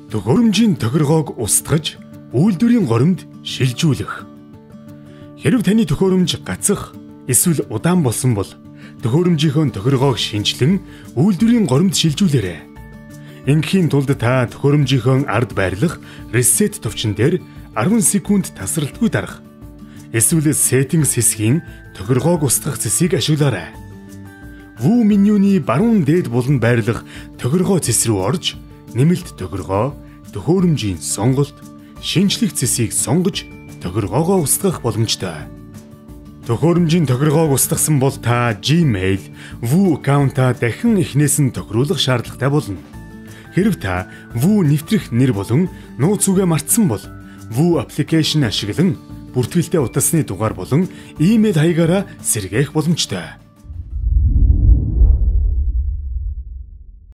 Төхөөрөмжийн тохиргоог устгаж, үйлдвэрийн горимд шилжүүлэх. Хэрэв таны төхөөрөмж гацах эсвэл удаан болсон бол төхөөрөмжийнхөө тохиргоог шинжилэн үйлдвэрийн горимд шилжүүлээрэй. Ингэхийн тулд та төхөөрөмжийнхөө ард байрлах reset төвчөн дээр 10 секунд тасралтгүй дарах. Эсвэл settings хэсгийн тохиргоог устгах цэсийг ашиглаарай. View менюний баруун дээд буланд байрлах тохиргоо цэс рүү орж, нэмэлт тохиргоо, төхөөрөмжийн сонголт, шинжлэх цэсийг сонгож тохиргоогоо устгах боломжтой. Төхөөрөмжийн тохиргоог устгасан бол та Gmail, View аккаунтаа дахин эхнээс нь тохируулах шаардлагатай болно. Хэрэв та View нэвтрэх нэр болон нууц үгээ мартсан бол View application ашиглан бүртгэлтэй утасны дугаар болон имэйл хаягаараа сэргээх боломжтой.